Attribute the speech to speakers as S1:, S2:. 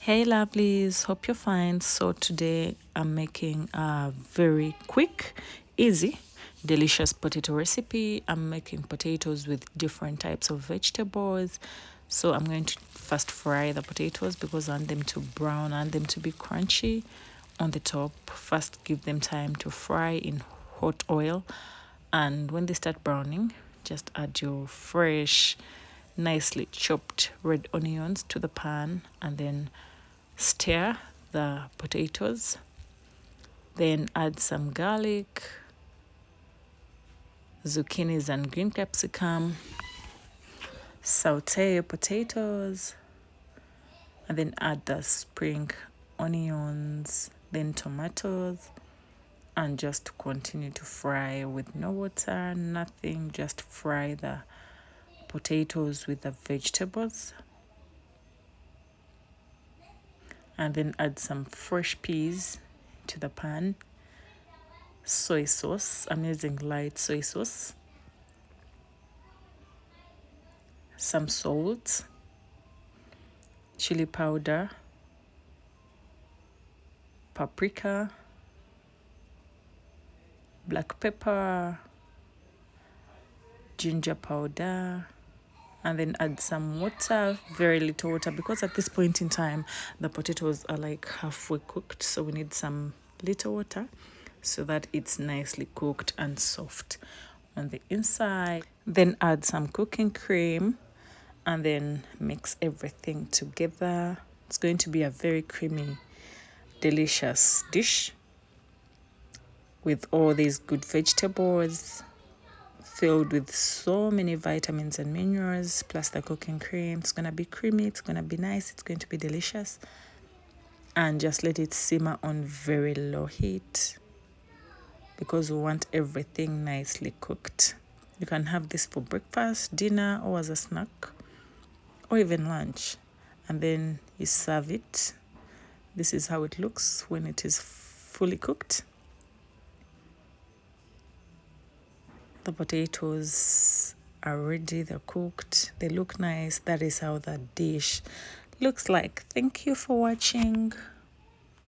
S1: Hey lovelies, hope you're fine. So today I'm making a very quick, easy, delicious potato recipe. I'm making potatoes with different types of vegetables. So I'm going to first fry the potatoes because I want them to brown, I want them to be crunchy on the top. First give them time to fry in hot oil, and when they start browning, just add your fresh, nicely chopped red onions to the pan and then stir the potatoes. Then add some garlic, zucchinis, and green capsicum. Saute your potatoes and then add the spring onions, then tomatoes, and just continue to fry with no water, nothing. Just fry the potatoes with the vegetables, and then add some fresh peas to the pan. Soy sauce, I'm using light soy sauce, some salt, chili powder, paprika, black pepper, ginger powder, and then add some water, very little water, because at this point in time the potatoes are like halfway cooked, so we need some little water so that it's nicely cooked and soft on the inside. Then add some cooking cream and then mix everything together. It's going to be a very creamy, delicious dish with all these good vegetables, filled with so many vitamins and minerals, plus the cooking cream. It's going to be creamy, it's going to be nice, it's going to be delicious. And just let it simmer on very low heat because we want everything nicely cooked. You can have this for breakfast, dinner, or as a snack, or even lunch. And then you serve it. This is how it looks when it is fully cooked. The potatoes are ready, they're cooked, they look nice. That is how the dish looks like. Thank you for watching.